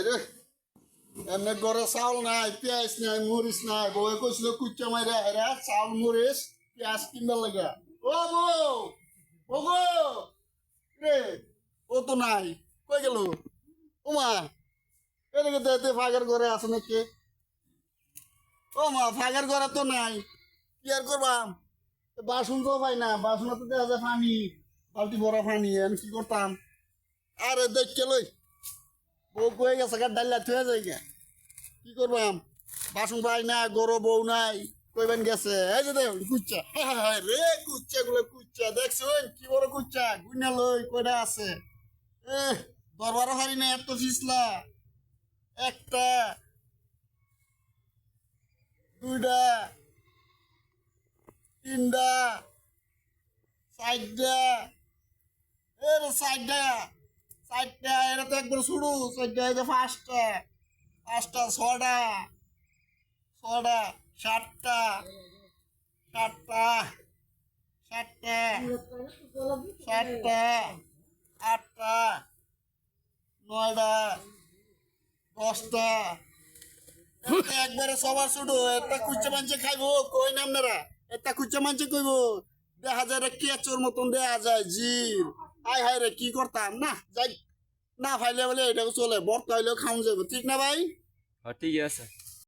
রে এমনি ঘরে চাউল নাই পেঁয়াজ নাই মরিচ নাই বউয়ে কইছিল কুচ্চা মাইরা হেরা চাউল মরিচ পেঁয়াজ কিনবার লাগে ও বউ ও গো রে ও তো নাই কই গেল ও মা এদিকে দেখতে ফাঁকের ঘরে আছে নাকি ও মা ফাঁকের ঘরে তো নাই কি আর করবাম বাসন তো পাই না বাসন তো দেখা যায় পানি বালতি ভরা পানি আমি কি করতাম আরে দেখকে লই বউ কয়ে গেছে গা ডাল্লা থুয়ে যায় গে কি করবাম বাসন পাই না গরু বউ নাই কইবেন গেছে এই যে দেখ কুচ্চা রে কুচ্চা গুলো কুচ্চা দেখছেন কি বড় কুচ্চা গুইনা লই কয়টা আছে দরবারও হারি না এত ফিসলা একটা দুইটা তিনটা চারটা এর চারটা চারটা এটা তো একবার শুরু চারটা এই যে পাঁচটা পাঁচটা ছটা ছটা সাতটা সাতটা সাতটা সাতটা আটটা নয়টা দশটা একবারে সবার শুধু একটা কুচ্চা মাংস খাইবো কই না আপনারা একটা কুচ্চা মাংস কইবো দেখা যায় রে কেচোর মতন দেখা যায় জির আয় হায় রে কি করতাম না যাই না ফাইলে বলে এটাও চলে বর্ত হইলেও খাওয়া যাবে ঠিক না ভাই ঠিক আছে।